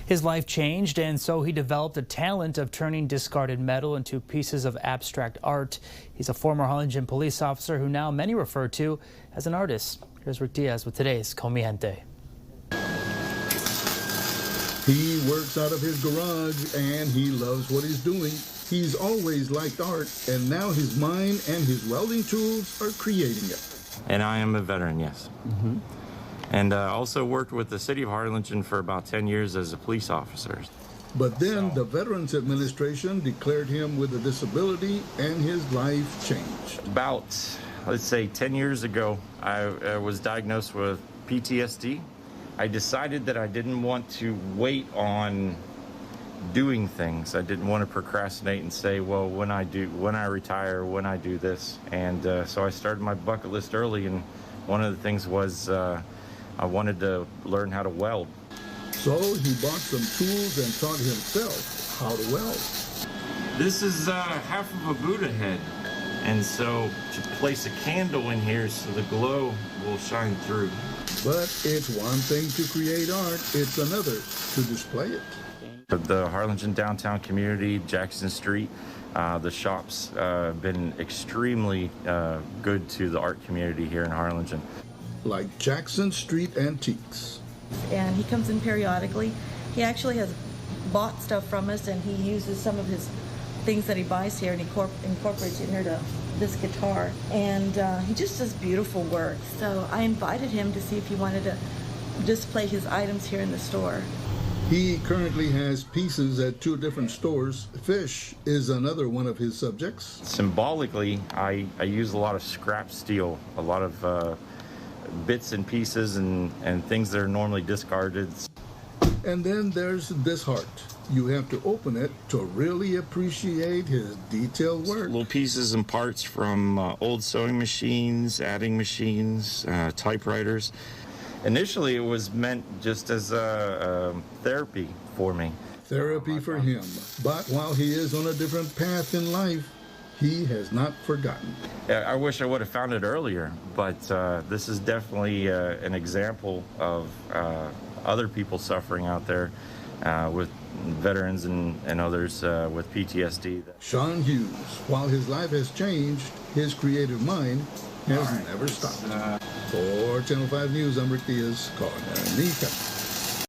His life changed, and so he developed a talent of turning discarded metal into pieces of abstract art. He's a former Harlingen police officer who now many refer to as an artist. Here's Rick Diaz with today's MI GENTE. He works out of his garage, and he loves what he's doing. He's always liked art, and now his mind and his welding tools are creating it. And I am a veteran, yes. And also worked with the city of Harlingen for about 10 years as a police officer. But then the Veterans Administration declared him with a disability, and his life changed. About, let's say, 10 years ago, I was diagnosed with PTSD. I decided that I didn't want to wait on doing things. I didn't want to procrastinate and say, well, when I retire, when I do this. And so I started my bucket list early, and one of the things was I wanted to learn how to weld. So he bought some tools and taught himself how to weld. This is half of a Buddha head. And so to place a candle in here so the glow will shine through. But it's one thing to create art, it's another to display it. The Harlingen downtown community, Jackson Street, the shops have been extremely good to the art community here in Harlingen. Like Jackson Street Antiques. And he comes in periodically. He actually has bought stuff from us, and he uses some of his things that he buys here and he incorporates it here to this guitar. And he just does beautiful work. So I invited him to see if he wanted to display his items here in the store. He currently has pieces at 2 different stores. Fish is another one of his subjects. Symbolically, I use a lot of scrap steel, a lot of bits and pieces and things that are normally discarded. And then there's this heart. You have to open it to really appreciate his detailed work. Little pieces and parts from old sewing machines, adding machines, typewriters. Initially, it was meant just as a therapy for me. Therapy for him. But while he is on a different path in life, he has not forgotten. I wish I would have found it earlier, but this is definitely an example of other people suffering out there with veterans and others with PTSD. Sean Hughes, while his life has changed, his creative mind has never stopped. For Channel 5 News, I'm Rick Diaz, calling MI GENTE.